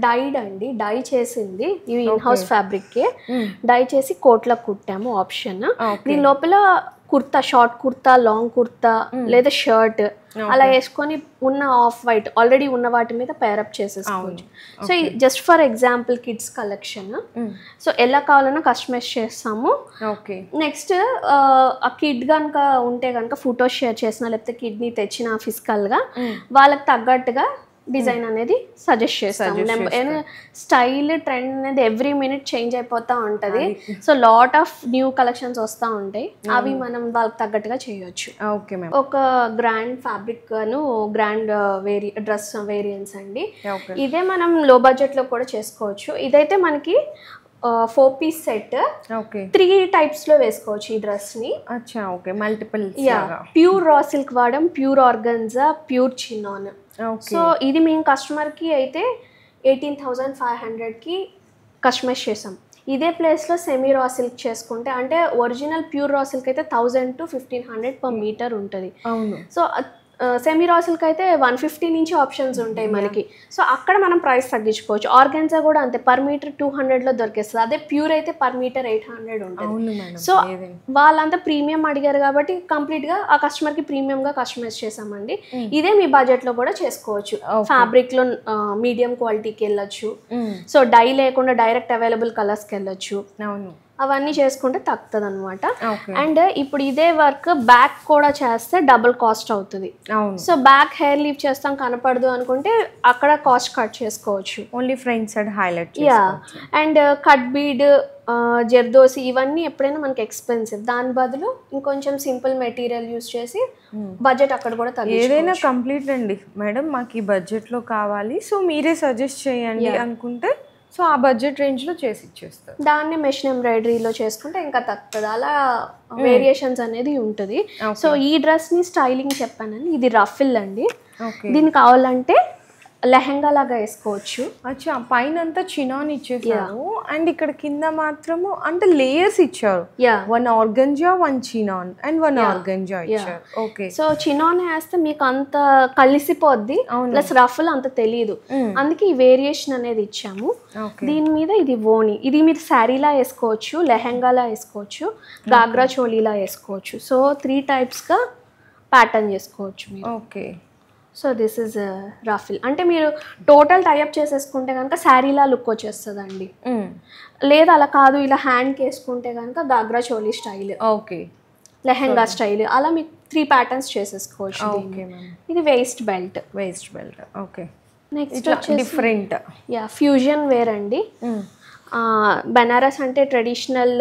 B: డైడ్ అండి, డై చేసింది. ఇవి ఇన్ హౌస్ ఫ్యాబ్రిక్ కే డై చేసి కోట్లకు కుట్టాము ఆప్షన్. దీని లోపల కుర్తా, షార్ట్ కుర్తా, లాంగ్ కుర్తా లేదా షర్ట్ అలా వేసుకొని ఉన్న ఆఫ్ వైట్ ఆల్రెడీ ఉన్న వాటి మీద పేరప్ చేసేసుకోవచ్చు. So just for example kids collection. So ఎలా కావాలన్నా కస్టమైజ్ చేస్తాము. నెక్స్ట్ ఆ కిడ్ కనుక ఉంటే కనుక ఫొటోస్ షేర్ చేసినా, లేకపోతే కిడ్ని తెచ్చిన ఫిజికల్గా వాళ్ళకి తగ్గట్టుగా డిజైన్ అనేది సజెస్ట్ చేస్తాము. స్టైల్ ట్రెండ్ అనేది ఎవ్రీ మినిట్ చేంజ్ అయిపోతూ ఉంటుంది. So lot of new collections వస్తూ ఉంటాయి, అవి మనం వాళ్ళకి తగ్గట్టుగా చేయొచ్చు.
A: Okay ma'am.
B: ఒక గ్రాండ్ ఫ్యాబ్రిక్ ను గ్రాండ్ డ్రెస్ వేరియంట్స్ అండి. ఇదే మనం లో బడ్జెట్ లో కూడా చేసుకోవచ్చు. ఇదైతే మనకి 4 పీస్ సెట్, 3 టైప్స్ లో వేసుకోవచ్చు ఈ డ్రెస్ ని.
A: మల్టిపుల్.
B: ప్యూర్ రా సిల్క్ వాడడం, pure organza, pure chinon. So ఇది మేము కస్టమర్ కి అయితే 18,500 కి కస్టమైజ్ చేసాం. ఇదే ప్లేస్ లో సెమీ రా సిల్క్ చేసుకుంటే, అంటే ఒరిజినల్ ప్యూర్ రా సిల్క్ అయితే 1000 to 1500 పర్ మీటర్ ఉంటుంది. సో సెమీ రా సిల్క్ అయితే 150 నుంచి ఆప్షన్స్ ఉంటాయి మనకి. సో అక్కడ మనం ప్రైస్ తగ్గించుకోవచ్చు. ఆర్గాన్జా కూడా అంతే, పర్ మీటర్ 200 లో దొరికేస్తుంది. అదే ప్యూర్ అయితే పర్ మీటర్ 800 ఉంటుంది. సో వాళ్ళంతా ప్రీమియం అడిగారు కాబట్టి కంప్లీట్ గా ఆ కస్టమర్ కి ప్రీమియం గా కస్టమైజ్ చేసామండి. ఇదే మీ బడ్జెట్ లో కూడా చేసుకోవచ్చు. ఫ్యాబ్రిక్ లో మీడియం క్వాలిటీకి వెళ్ళొచ్చు. సో డై లేకుండా డైరెక్ట్ అవైలబుల్ కలర్స్ కి వెళ్ళొచ్చు. అవన్నీ చేసుకుంటే తగ్గుతుంది అనమాట. అండ్ ఇప్పుడు ఇదే వర్క్ బ్యాక్ కూడా చేస్తే డబుల్ కాస్ట్ అవుతుంది. సో బ్యాక్ హెయిర్ లీవ్ చేస్తాం కనపడదు అనుకుంటే అక్కడ కాస్ట్ కట్ చేసుకోవచ్చు.
A: Only front side highlight.
B: And cut bead, zardozi ఇవన్నీ ఎప్పుడైనా మనకి ఎక్స్పెన్సివ్. దాని బదులు ఇంకొంచెం సింపుల్ మెటీరియల్ యూస్ చేసి బడ్జెట్ అక్కడ కూడా తగ్గించుకోవచ్చు.
A: ఏదైనా కంప్లీట్ అండి మేడం, మాకు ఈ బడ్జెట్ లో కావాలి, సో మీరే సజెస్ట్ చేయండి అనుకుంటే సో ఆ బడ్జెట్ రేంజ్ లో చేసి ఇచ్చేస్తారు.
B: దాన్ని మెషిన్ ఎంబ్రాయిడరీలో చేసుకుంటే ఇంకా తక్కువ, అలా వేరియేషన్స్ అనేది ఉంటుంది. సో ఈ డ్రెస్ ని స్టైలింగ్ చెప్పానని, ఇది రఫిల్ అండి. దీన్ని కావాలంటే లెహంగా లాగా వేసుకోవచ్చు.
A: అచ్చా, పైన అంతా చినాన్ ఇచ్చేసారు అండ్ ఇక్కడ కింద మాత్రము అంటే లేయర్స్ ఇచ్చారు. 1 ఆర్గంజా, 1 చినాన్ అండ్ 1 ఆర్గంజా ఇచ్చారు. ఓకే.
B: సో చినాన్ వేస్తే మీకు అంత కలిసిపోద్ది, ప్లస్ రఫుల్ అంత తెలియదు, అందుకే ఈ వేరియేషన్ అనేది ఇచ్చాము. దీని మీద ఇది ఓని, ఇది మీరు శారీలా వేసుకోవచ్చు, లెహంగాలా వేసుకోవచ్చు, గాగ్రా చోలీలా వేసుకోవచ్చు. సో 3 types గా ప్యాటర్న్ చేసుకోవచ్చు మీరు.
A: Okay.
B: So this is rifle. అంటే మీరు టోటల్ టైఅప్ చేసేసుకుంటే కనుక శారీలా లుక్ వచ్చేస్తుంది అండి. లేదా అలా కాదు, ఇలా హ్యాండ్కి వేసుకుంటే కనుక ghagra choli style,
A: okay,
B: lehenga style, అలా మీకు 3 ప్యాటర్న్స్ చేసేసుకోవచ్చు. ఇది waist belt.
A: Okay.
B: Next
A: different
B: fusion wear అండి. బెనారస్ అంటే ట్రెడిషనల్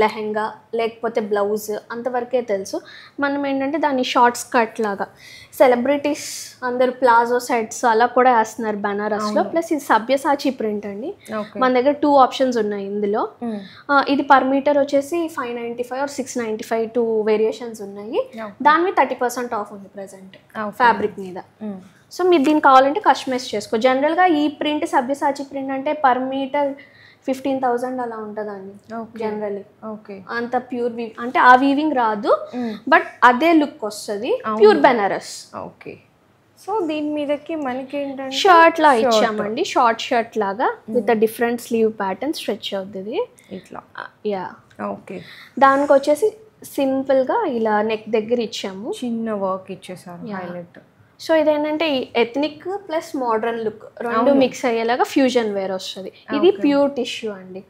B: లెహంగా లేకపోతే బ్లౌజ్ అంతవరకే తెలుసు. మనం ఏంటంటే దాన్ని షార్ట్ స్కర్ట్ లాగా, సెలబ్రిటీస్ అందరు ప్లాజో సెట్స్ అలా కూడా వేస్తున్నారు బెనారస్లో. ప్లస్ ఇది సబ్యసాచి ప్రింట్ అండి. మన దగ్గర 2 ఆప్షన్స్ ఉన్నాయి ఇందులో. ఇది పర్ మీటర్ వచ్చేసి 595 or 695 2 వేరియేషన్స్ ఉన్నాయి. దాని మీద 30% ఆఫ్ ఉంది ప్రజెంట్ ఫ్యాబ్రిక్ మీద. సో మీరు దీన్ని కావాలంటే కస్టమైజ్ చేసుకో. జనరల్గా ఈ ప్రింట్ సబ్యసాచి ప్రింట్ అంటే పర్ మీటర్ 15,000 అలా ఉంటుందండి జనరల్లీ.
A: ఓకే.
B: అంత ప్యూర్ అంటే ఆ వీవింగ్ రాదు, బట్ అదే లుక్ వస్తుంది, ప్యూర్ బెనారస్.
A: ఓకే. సో దీని మీదకి మనకి ఏంటంటే
B: షర్ట్ లా ఇచ్చామండి, షార్ట్ షర్ట్ లాగా with different slew pattern stretch అవుతుంది
A: ఇట్లా. ఓకే.
B: దానికి వచ్చేసి సింపుల్ గా ఇలా నెక్ దగ్గర ఇచ్చాము,
A: చిన్న వర్క్ ఇచ్చేసారు హైలైట్.
B: సో ఇదేంటంటే ఎథ్నిక్ ప్లస్ మోడర్న్ లుక్ రెండు మిక్స్ అయ్యేలాగా ఫ్యూజన్ వేర్ వస్తుంది. ఇది ప్యూర్ టిష్యూ అండి.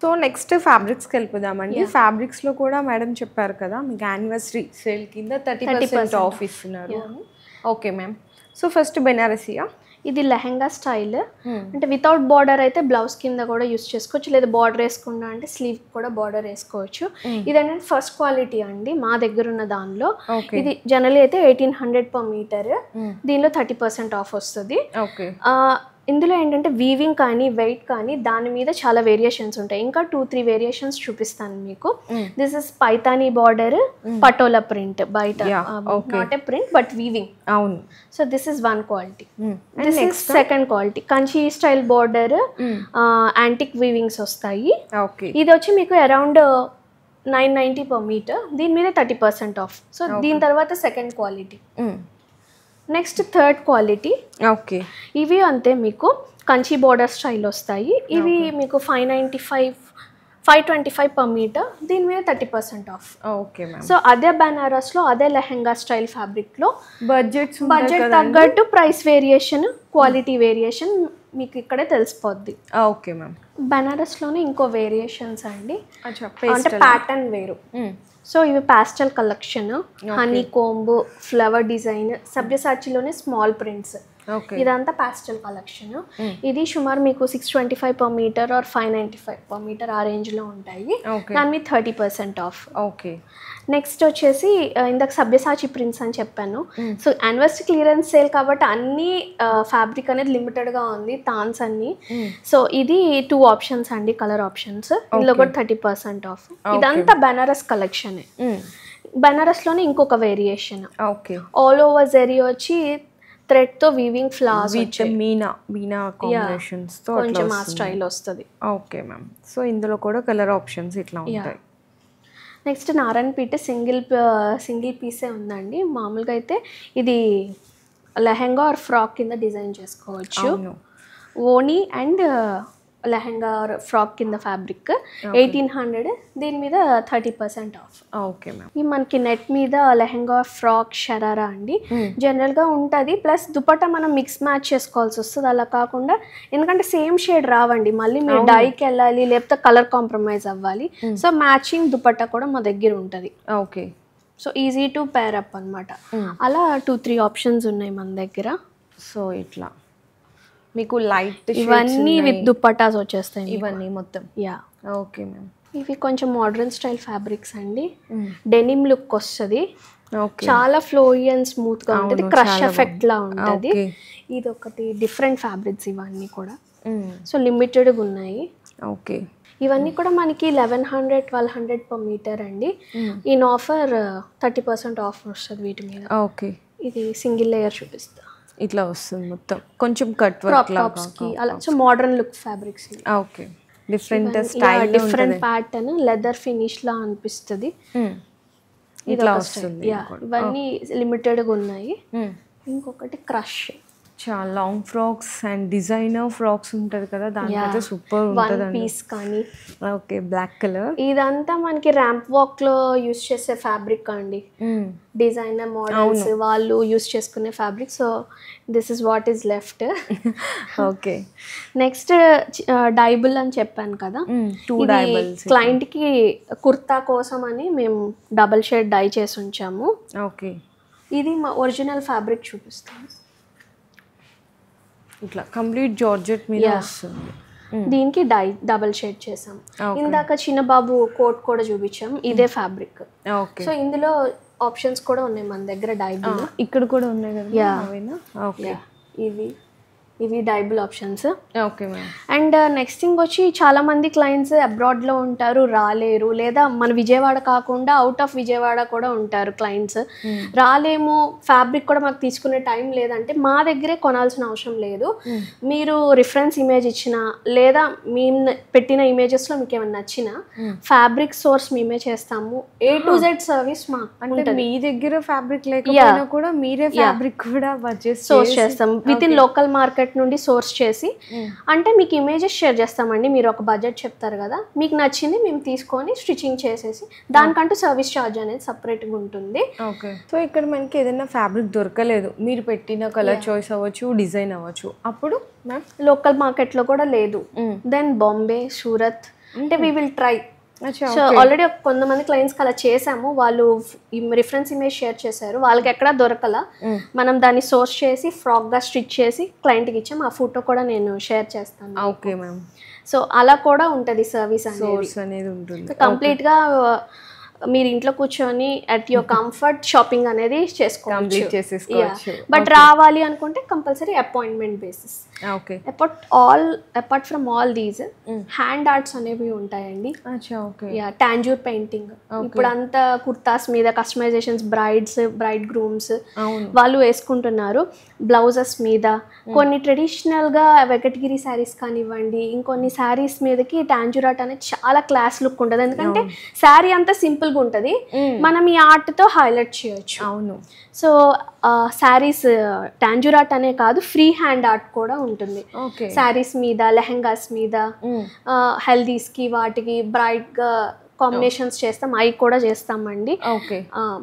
A: సో నెక్స్ట్ ఫ్యాబ్రిక్స్కి వెళ్ళిపోదామండి. ఫ్యాబ్రిక్స్లో కూడా మేడం చెప్పారు కదా మీకు యానివర్సరీ సేల్ కింద 30% ఆఫ్ ఇస్తున్నారు. Okay ma'am. సో ఫస్ట్ బెనారసియా,
B: ఇది లెహంగా స్టైల్. అంటే వితౌట్ బార్డర్ అయితే బ్లౌజ్ కింద కూడా యూస్ చేసుకోవచ్చు, లేదా బార్డర్ వేసుకున్నా అంటే స్లీవ్ కూడా బార్డర్ వేసుకోవచ్చు. ఇదేంటంటే ఫస్ట్ క్వాలిటీ అండి మా దగ్గర ఉన్న దానిలో. ఇది జనరల్ అయితే 1800 per meter. దీనిలో 30% ఆఫ్ వస్తుంది. ఇందులో ఏంటంటే వీవింగ్ కానీ వెయిట్ కానీ దాని మీద చాలా వేరియేషన్స్ ఉంటాయి. ఇంకా 2-3 వేరియేషన్స్ చూపిస్తాను మీకు. This is Paithani border, Patola print, బయట not a print but weaving.
A: అవును.
B: So this is 1 quality. This is second quality, Kanchi style border, antique weavings వస్తాయి. ఇది వచ్చి మీకు అరౌండ్ 990 per meter. దీని మీద 30% ఆఫ్. సో దీని తర్వాత second quality. Next third quality.
A: Okay.
B: ఇవి అంతే మీకు కంచి బార్డర్ స్టైల్ వస్తాయి. ఇవి మీకు 525 per meter. దీని మీద 30% ఆఫ్.
A: Okay ma'am.
B: సో అదే బెనారస్లో అదే లెహంగా స్టైల్ ఫ్యాబ్రిక్లో
A: బడ్జెట్
B: తగ్గట్టు ప్రైస్ వేరియేషన్, క్వాలిటీ వేరియేషన్ మీకు ఇక్కడే తెలిసిపోద్ది.
A: Okay ma'am.
B: బెనారస్లోనే ఇంకో వేరియేషన్స్ అండి, అంటే ప్యాటర్న్ వేరు. సో ఇవి pastel collection, honeycomb, flower design, సబ్యసాచిలోనే స్మాల్ ప్రింట్స్. ఇదంతా పాస్టల్ కలెక్షన్. ఇది సుమారు మీకు 625 per meter or 595 per meter ఆ రేంజ్ లో ఉంటాయి. దాని మీద 30% ఆఫ్.
A: ఓకే.
B: నెక్స్ట్ వచ్చేసి ఇందాక సబ్యసాచి ప్రింట్స్ అని చెప్పాను. సో యానివర్సరీ క్లియరెన్స్ సేల్ కాబట్టి అన్ని ఫ్యాబ్రిక్ అనేది లిమిటెడ్ గా ఉంది, తాన్స్ అన్ని. సో ఇది 2 ఆప్షన్స్ అండి, కలర్ ఆప్షన్స్. ఇందులో కూడా 30% ఆఫ్. ఇదంతా బెనారస్ కలెక్షన్. బెనారస్ లోనే ఇంకొక variation.
A: Okay.
B: All over zari వచ్చి థ్రెడ్ తో weaving flowers
A: with Meena combinations తో
B: కొంచెం ఆ స్టైల్ వస్తుంది.
A: Okay ma'am. సో ఇందులో కూడా కలర్ ఆప్షన్స్ ఇట్లా ఉంటాయి.
B: నెక్స్ట్ నారాయణపేట సింగిల్ పీసే ఉందండి. మామూలుగా అయితే ఇది లెహెంగా ఆర్ ఫ్రాక్ కింద డిజైన్ చేసుకోవచ్చు. ఓనీ అండ్ లెహెంగా ఆర్ ఫ్రాక్ కింద ఫ్యాబ్రిక్ 1800. దీని మీద 30% ఆఫ్.
A: Okay ma'am.
B: ఈ మనకి నెట్ మీద లెహెంగా ఫ్రాక్ షరారా అండి జనరల్గా ఉంటుంది. ప్లస్ దుపట్టా మనం మిక్స్ మ్యాచ్ చేసుకోవాల్సి వస్తుంది. అలా కాకుండా ఎందుకంటే సేమ్ షేడ్ రావండి, మళ్ళీ మీరు డైకి వెళ్ళాలి లేకపోతే కలర్ కాంప్రమైజ్ అవ్వాలి. సో మ్యాచింగ్ దుపట్టా కూడా మా దగ్గర ఉంటుంది.
A: Okay.
B: So easy to pair up అనమాట. అలా 2-3 ఆప్షన్స్ ఉన్నాయి మన దగ్గర.
A: సో ఇట్లా మీకు లైట్
B: ఇవన్నీ విత్ దుపట్టాస్ వచ్చేస్తాయి
A: ఇవన్నీ మొత్తం.
B: యా.
A: Okay ma'am.
B: ఇవి కొంచెం మోడర్న్ స్టైల్ ఫ్యాబ్రిక్స్ అండి. డెనిమ్ లుక్ వస్తుంది, చాలా ఫ్లోయీ అండ్ స్మూత్ గా ఉంటుంది, క్రష్ ఎఫెక్ట్ లా ఉంటుంది. ఇది ఒకటి డిఫరెంట్ ఫ్యాబ్రిక్స్ ఇవన్నీ కూడా. సో లిమిటెడ్ ఉన్నాయి.
A: ఓకే.
B: ఇవన్నీ కూడా మనకి 1100-1200 per meter అండి. ఇన్ ఆఫర్ 30% ఆఫ్ వస్తుంది వీటి మీద.
A: ఓకే.
B: ఇది సింగిల్ లేయర్ చూపిస్తా.
A: ఇట్లా వస్తుంది మొత్తం, కొంచెం కట్ వర్క్ లాగా
B: అలా. So modern look fabrics.
A: Okay. Different style,
B: different pattern, leather finish లా అనిపిస్తుంది.
A: ఇట్లా వస్తుంది.
B: ఇవన్నీ లిమిటెడ్ గా ఉన్నాయి. ఇంకొకటి క్రష్,
A: చాలా long frocks and designer frocks ఉంటుంది కదా, దానికైతే సూపర్ ఉంటుంది.
B: వన్ పీస్ కానీ.
A: ఓకే. Black colour.
B: ఇదంతా మనకి ర్యాంప్ వాక్ లో యూస్ చేసే ఫ్యాబ్రిక్ అండి. డిజైనర్ మోడల్స్ వాళ్ళు యూస్ చేసుకునే fabric. So this is what is left.
A: Okay.
B: Next dyeable అని చెప్పాను కదా,
A: 2 డైబుల్స్
B: క్లయింట్ కి కుర్తా కోసం అని మేము డబల్ షేడ్ డై చేసి ఉంచాము.
A: ఓకే.
B: ఇది మా ఒరిజినల్ ఫ్యాబ్రిక్ చూపిస్తాను.
A: ఇట్లా కంప్లీట్ జార్జెట్ మీద వస్తుంది.
B: దీనికి డబల్ షేడ్ చేసాం. ఇందాక చిన్న బాబు కోట్ కూడా చూపించాం, ఇదే ఫ్యాబ్రిక్. సో ఇందులో ఆప్షన్స్ కూడా ఉన్నాయి మన దగ్గర. డైబుల్
A: ఇక్కడ కూడా ఉన్నాయి కదా. ఓకే.
B: ఇవి dyeable options.
A: Okay ma'am.
B: And next thing వచ్చి చాలా మంది క్లయింట్స్ అబ్రాడ్లో ఉంటారు, రాలేరు, లేదా మన విజయవాడ కాకుండా అవుట్ ఆఫ్ విజయవాడ కూడా ఉంటారు క్లయింట్స్. రాలేము, ఫ్యాబ్రిక్ కూడా మాకు తీసుకునే టైం లేదంటే మా దగ్గరే కొనాల్సిన అవసరం లేదు. మీరు రిఫరెన్స్ ఇమేజ్ ఇచ్చిన లేదా మేము పెట్టిన ఇమేజెస్లో మీకు ఏమైనా నచ్చిన ఫ్యాబ్రిక్ సోర్స్ మేమే చేస్తాము. A to Z సర్వీస్ మా
A: అంటే మీ దగ్గర ఫ్యాబ్రిక్ లేకపోయినా కూడా మీరే ఫ్యాబ్రిక్ కూడా
B: సోర్స్ చేస్తాం. విత్ ఇన్ లోకల్ మార్కెట్ నుండి సోర్స్ చేసి, అంటే మీకు ఇమేజెస్ షేర్ చేస్తామండి. మీరు ఒక బడ్జెట్ చెప్తారు కదా, మీకు నచ్చింది మేము తీసుకొని స్టిచ్చింగ్ చేసేసి దానికంటూ సర్వీస్ ఛార్జ్ అనేది సపరేట్గా ఉంటుంది.
A: ఓకే. సో ఇక్కడ మనకి ఏదైనా ఫ్యాబ్రిక్ దొరకలేదు, మీరు పెట్టిన కలర్ చాయిస్ అవ్వచ్చు, డిజైన్ అవ్వచ్చు, అప్పుడు మ్యామ్
B: లోకల్ మార్కెట్లో కూడా లేదు, దెన్ బాంబే, సూరత్ అంటే we will try. So already కొంతమంది క్లయింట్స్కి అలా చేసాము, వాళ్ళు రిఫరెన్స్ ఇమేజ్ షేర్ చేశారు, వాళ్ళకి ఎక్కడా దొరకలా, మనం దాన్ని సోర్స్ చేసి ఫ్రాక్గా స్టిచ్ చేసి క్లయింట్కి ఇచ్చాం. ఆ ఫోటో కూడా నేను షేర్ చేస్తాను.
A: Okay ma'am.
B: సో అలా కూడా ఉంటుంది సర్వీస్
A: అనేది ఉంటుంది.
B: కంప్లీట్గా మీరు ఇంట్లో కూర్చొని అట్ యువర్ కంఫర్ట్ షాపింగ్ అనేది చేసుకోవచ్చు. బట్ రావాలి అనుకుంటే compulsory appointment basis. Apart from all these hand arts అనేవి ఉంటాయండి. టాంజూర్ పెయింటింగ్ ఇప్పుడు అంతా కుర్తాస్ మీద కస్టమైజేషన్స్ బ్రైడ్ గ్రూమ్స్ వాళ్ళు వేసుకుంటున్నారు. బ్లౌజెస్ మీద కొన్ని ట్రెడిషనల్ గా వెంకటగిరి శారీస్ కానివ్వండి, ఇంకొన్ని శారీస్ మీదకి టాంజూర్ ఆర్ట్ అనేది చాలా క్లాస్ లుక్ ఉంటుంది. ఎందుకంటే శారీ అంతా సింపుల్ గా ఉంటది, మనం ఈ ఆర్ట్ తో హైలైట్ చేయొచ్చు.
A: అవును.
B: సో శారీస్ టాంజూర్ ఆర్ట్ అనే కాదు, ఫ్రీ హ్యాండ్ ఆర్ట్ కూడా ఉంటుంది. శారీస్ మీద, లెహెంగాస్ మీద, హెల్దీస్ కి వాటికి బ్రైట్ గా కాంబినేషన్స్ చేస్తాం, అవి కూడా చేస్తామండి.
A: ఓకే.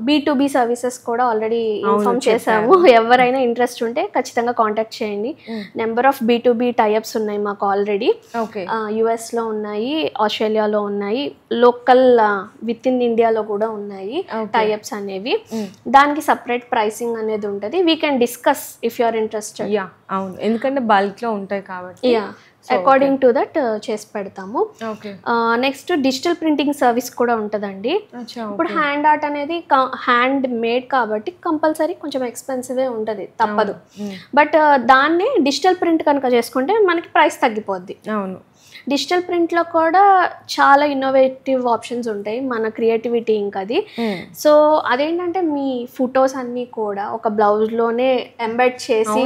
B: B2B సర్వీసెస్ కూడా ఆల్రెడీ ఇన్ఫార్మ్ చేసాము. ఎవరైనా ఇంట్రెస్ట్ ఉంటే ఖచ్చితంగా కాంటాక్ట్ చేయండి. నెంబర్ ఆఫ్ B2B టైఅప్స్ ఉన్నాయి మాకు ఆల్రెడీ. US లో ఉన్నాయి, ఆస్ట్రేలియాలో ఉన్నాయి, లోకల్ విత్ ఇన్ ఇండియాలో కూడా ఉన్నాయి టైఅప్స్ అనేవి. దానికి సపరేట్ ప్రైసింగ్ అనేది ఉంటుంది. We can discuss if you are interested.
A: అవును, ఎందుకంటే బల్క్ లో ఉంటాయి కాబట్టి
B: అకార్డింగ్ టు దట్ చేసి పెడతాము. నెక్స్ట్ డిజిటల్ ప్రింటింగ్ సర్వీస్ కూడా ఉంటుందండి. ఇప్పుడు హ్యాండ్ ఆర్ట్ అనేది హ్యాండ్ మేడ్ కాబట్టి కంపల్సరీ కొంచెం ఎక్స్పెన్సివే ఉంటుంది, తప్పదు. బట్ దాన్ని డిజిటల్ ప్రింట్ కనుక చేసుకుంటే మనకి ప్రైస్ తగ్గిపోద్ది.
A: అవును.
B: డిజిటల్ ప్రింట్లో కూడా చాలా ఇన్నోవేటివ్ ఆప్షన్స్ ఉంటాయి, మన క్రియేటివిటీ ఇంకా అది. సో అదేంటంటే మీ ఫొటోస్ అన్నీ కూడా ఒక బ్లౌజ్లోనే ఎంబెడ్ చేసి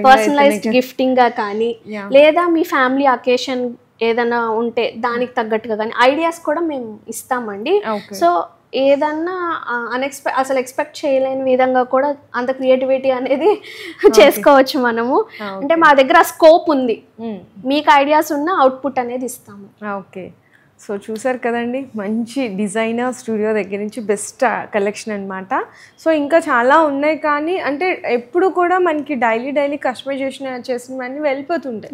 B: పర్సనలైజ్డ్ గిఫ్టింగ్గా కానీ, లేదా మీ ఫ్యామిలీ అకేషన్ ఏదైనా ఉంటే దానికి తగ్గట్టుగా కానీ ఐడియాస్ కూడా మేము ఇస్తామండి. సో ఏదన్నా అసలు ఎక్స్పెక్ట్ చేయలేని విధంగా కూడా అంత క్రియేటివిటీ అనేది చేసుకోవచ్చు మనము. అంటే మా దగ్గర స్కోప్ ఉంది, మీకు ఐడియాస్ ఉన్న అవుట్పుట్ అనేది ఇస్తాము.
A: ఓకే. సో చూసారు కదండి, మంచి డిజైనర్ స్టూడియో దగ్గర నుంచి బెస్ట్ కలెక్షన్ అనమాట. సో ఇంకా చాలా ఉన్నాయి, కానీ అంటే ఎప్పుడు కూడా మనకి డైలీ కస్టమైజేషన్ చేసినవన్నీ వెళ్ళిపోతుంటాయి.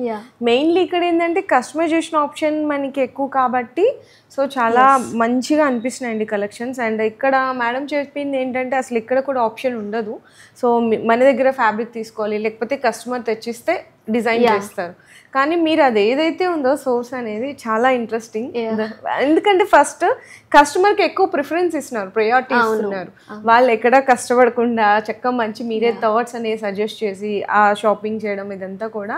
A: మెయిన్లీ ఇక్కడ ఏంటంటే కస్టమైజేషన్ ఆప్షన్ మనకి ఎక్కువ కాబట్టి సో చాలా మంచిగా అనిపిస్తున్నాయండి కలెక్షన్స్. అండ్ ఇక్కడ మేడం చెప్పింది ఏంటంటే అసలు ఇక్కడ కూడా ఆప్షన్ ఉండదు. సో మన దగ్గర ఫ్యాబ్రిక్ తీసుకోవాలి, లేకపోతే కస్టమర్ తెచ్చిస్తే డిజైన్ చేస్తారు. కానీ మీరు అది ఏదైతే ఉందో సోర్స్ అనేది చాలా ఇంట్రెస్టింగ్. ఎందుకంటే ఫస్ట్ కస్టమర్కి ఎక్కువ ప్రిఫరెన్స్ ఇస్తున్నారు, ప్రయారిటీ ఇస్తున్నారు. వాళ్ళు ఎక్కడ కష్టపడకుండా చక్కగా మంచి మీరే థాట్స్ అనేవి సజెస్ట్ చేసి ఆ షాపింగ్ చేయడం, ఇదంతా కూడా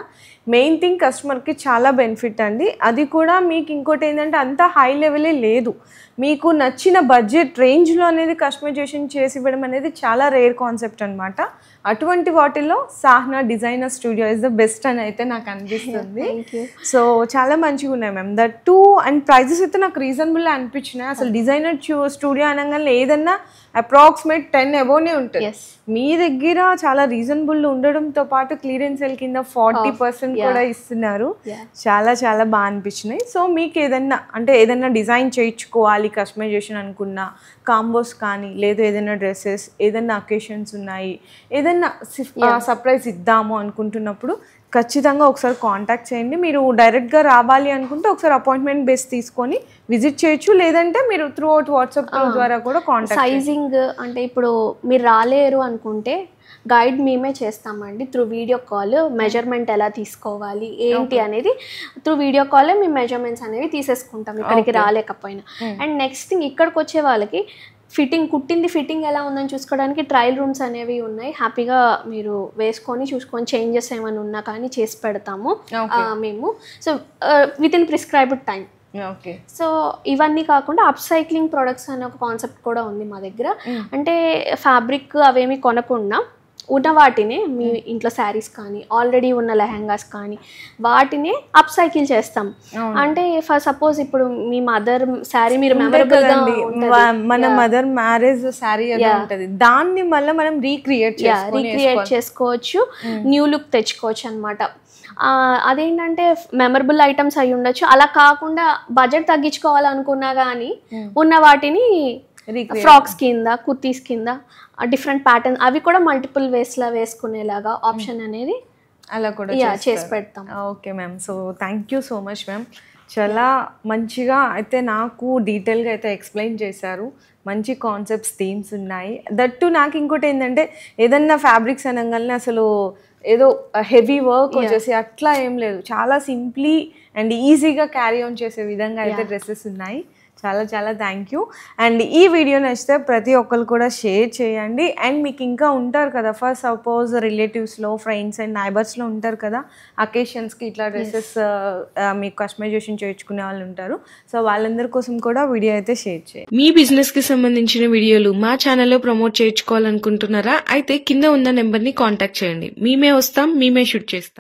A: మెయిన్ థింగ్ కస్టమర్కి చాలా బెనిఫిట్ అండి. అది కూడా మీకు ఇంకోటి ఏంటంటే అంత హై లెవెలే లేదు, మీకు నచ్చిన బడ్జెట్ రేంజ్లో అనేది కస్టమైజేషన్ చేసి ఇవ్వడం అనేది చాలా రేర్ కాన్సెప్ట్ అనమాట. అటువంటి వాటిల్లో Sahna designer studio is the best అని అయితే నాకు అనిపిస్తుంది. సో చాలా మంచిగా ఉన్నాయి ma'am, that too. And prices అయితే నాకు రీజనబుల్ అనిపించినాయి. అసలు డిజైనర్ స్టూడియో అనగానే ఏదన్నా అప్రాక్సిమేట్ 10 అబోనే ఉంటుంది. మీ దగ్గర చాలా రీజనబుల్ ఉండడంతో పాటు క్లియరెన్స్ సేల్ కింద 40% కూడా ఇస్తున్నారు. చాలా చాలా బాగా అనిపించినాయి. సో మీకు ఏదన్నా డిజైన్ చేయించుకోవాలి కస్టమైజేషన్ అనుకున్నా, కాంబోస్ కానీ, లేదా ఏదైనా డ్రెస్సెస్, ఏదైనా అకేషన్స్ ఉన్నాయి, ఏదైనా సర్ప్రైజ్ ఇద్దాము అనుకుంటున్నప్పుడు ఖచ్చితంగా ఒకసారి కాంటాక్ట్ చేయండి. మీరు డైరెక్ట్గా రావాలి అనుకుంటే ఒకసారి అపాయింట్మెంట్ బేస్ తీసుకొని విజిట్ చేయొచ్చు, లేదంటే మీరు త్రూ అవుట్ వాట్సాప్ ద్వారా కూడా కాంటాక్ట్.
B: సైజింగ్ అంటే ఇప్పుడు మీరు రాలేరు అనుకుంటే గైడ్ మేమే చేస్తామండి త్రూ వీడియో కాల్. మెజర్మెంట్ ఎలా తీసుకోవాలి ఏంటి అనేది త్రూ వీడియో కాల్ మేము మెజర్మెంట్స్ అనేవి తీసేసుకుంటాం ఇక్కడికి రాలేకపోయినా. అండ్ నెక్స్ట్ థింగ్, ఇక్కడికి వచ్చే వాళ్ళకి కుట్టింది ఫిట్టింగ్ ఎలా ఉందని చూసుకోవడానికి ట్రయల్ రూమ్స్ అనేవి ఉన్నాయి. హ్యాపీగా మీరు వేసుకొని చూసుకొని చేంజెస్ ఏమైనా ఉన్నా కానీ చేసి పెడతాము మేము. So with in prescribed time. So ఇవన్నీ కాకుండా అప్ సైక్లింగ్ ప్రొడక్ట్స్ అనే ఒక కాన్సెప్ట్ కూడా ఉంది మా దగ్గర. అంటే ఫ్యాబ్రిక్ అవేమి కొనకుండా ఉన్న వాటిని మీ ఇంట్లో శారీస్ కానీ, ఆల్రెడీ ఉన్న లెహంగాస్ కానీ వాటిని అప్ సైకిల్ చేస్తాం. అంటే ఫర్ సపోజ్ ఇప్పుడు మీ మదర్ శారీ మీరు మెమరబుల్ గా
A: మన మదర్ మ్యారేజ్ శారీ ఉంటుంది, దాన్ని మళ్ళీ మనం రీక్రియేట్
B: చేసుకోవచ్చు, న్యూ లుక్ తెచ్చుకోవచ్చు అనమాట. అదేంటంటే మెమరబుల్ ఐటమ్స్ అయి ఉండొచ్చు. అలా కాకుండా బడ్జెట్ తగ్గించుకోవాలనుకున్నా కానీ ఉన్న వాటిని ఫ్రాక్స్ కింద, కుర్తీస్ కింద డిఫరెంట్ ప్యాటర్న్ అవి కూడా మల్టిపుల్ వేస్లా వేసుకునేలాగా ఆప్షన్ అనేది
A: అలా కూడా
B: చేసి పెడతాం.
A: Okay ma'am. So thank you so much ma'am. చాలా మంచిగా అయితే నాకు డీటెయిల్గా అయితే ఎక్స్ప్లెయిన్ చేశారు. మంచి కాన్సెప్ట్స్, థీమ్స్ ఉన్నాయి. దట్టు నాకు ఇంకోటి ఏంటంటే ఏదన్నా ఫ్యాబ్రిక్స్ అనగానే అసలు ఏదో హెవీ వర్క్ వచ్చేసి అట్లా ఏం లేదు, చాలా సింప్లీ అండ్ ఈజీగా క్యారీ ఆన్ చేసే విధంగా అయితే డ్రెస్సెస్ ఉన్నాయి. చాలా చాలా థ్యాంక్ యూ. అండ్ ఈ వీడియో నచ్చితే ప్రతి ఒక్కరు కూడా షేర్ చేయండి. అండ్ మీకు ఇంకా ఉంటారు కదా, ఫస్ట్ సపోజ్ రిలేటివ్స్లో, ఫ్రెండ్స్ అండ్ నైబర్స్లో ఉంటారు కదా, అకేషన్స్కి ఇట్లా డ్రెస్సెస్ మీకు కస్టమైజేషన్ చేయించుకునే వాళ్ళు ఉంటారు. సో వాళ్ళందరి కోసం కూడా వీడియో అయితే షేర్ చేయండి.
C: మీ బిజినెస్కి సంబంధించిన వీడియోలు మా ఛానల్లో ప్రమోట్ చేయించుకోవాలనుకుంటున్నారా? అయితే కింద ఉన్న నెంబర్ని కాంటాక్ట్ చేయండి. మేమే వస్తాం, మేమే షూట్ చేస్తాం.